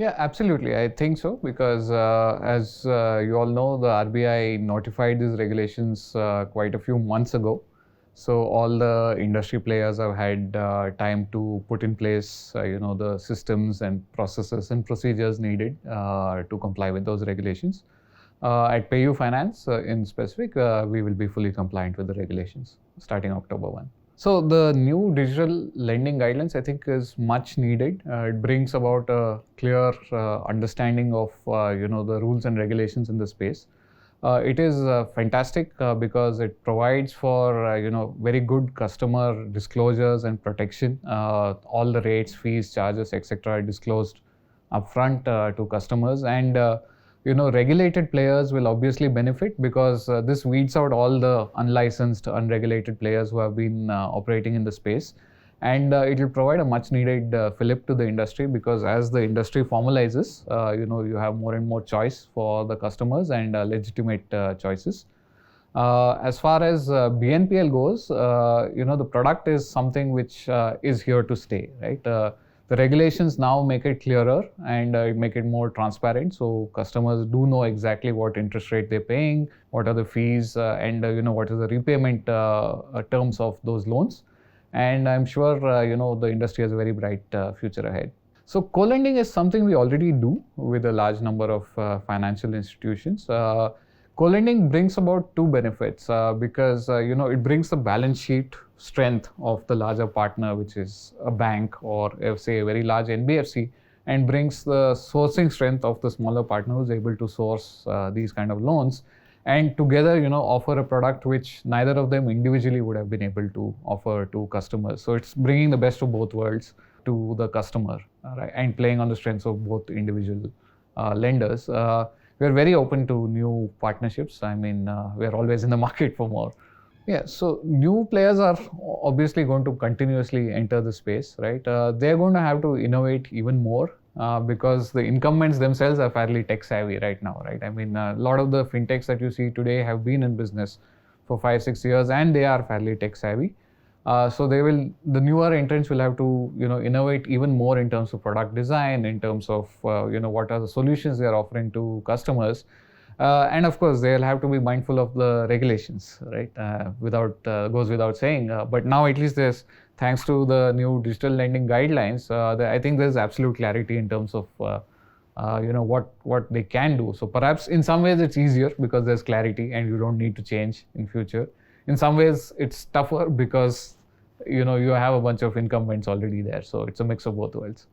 Yeah, absolutely. I think so because as you all know, the RBI notified these regulations quite a few months ago. So all the industry players have had time to put in place, the systems and processes and procedures needed to comply with those regulations. At PayU Finance, in specific, we will be fully compliant with the regulations starting October 1. So the new digital lending guidelines, I think, is much needed. It brings about a clear understanding of the rules and regulations in the space. It is fantastic because it provides for very good customer disclosures and protection. All the rates, fees, charges, etc. are disclosed upfront to customers, and regulated players will obviously benefit because this weeds out all the unlicensed, unregulated players who have been operating in the space. And it will provide a much needed fillip to the industry because as the industry formalizes, you have more and more choice for the customers and legitimate choices. As far as BNPL goes, the product is something which is here to stay, right? The regulations now make it clearer and make it more transparent, so customers do know exactly what interest rate they're paying, what are the fees, and what is the repayment terms of those loans. And I'm sure the industry has a very bright future ahead. So co-lending is something we already do with a large number of financial institutions. Co-lending brings about two benefits because it brings the balance sheet strength of the larger partner, which is a bank or say a very large NBFC, and brings the sourcing strength of the smaller partner who's able to source these kind of loans, and together offer a product which neither of them individually would have been able to offer to customers. So it's bringing the best of both worlds to the customer, right, and playing on the strengths of both individual lenders. We're very open to new partnerships. I mean, we're always in the market for more. Yeah, so new players are obviously going to continuously enter the space, right? They're going to have to innovate even more because the incumbents themselves are fairly tech savvy right now, right? I mean, a lot of the fintechs that you see today have been in business for 5-6 years and they are fairly tech savvy. So the newer entrants will have to, innovate even more in terms of product design, in terms of, what are the solutions they are offering to customers. And of course, they'll have to be mindful of the regulations, right? Goes without saying. But now at least thanks to the new digital lending guidelines, I think there's absolute clarity in terms of, what they can do. So perhaps in some ways it's easier because there's clarity and you don't need to change in future. In some ways it's tougher because, you have a bunch of incumbents already there. So it's a mix of both worlds.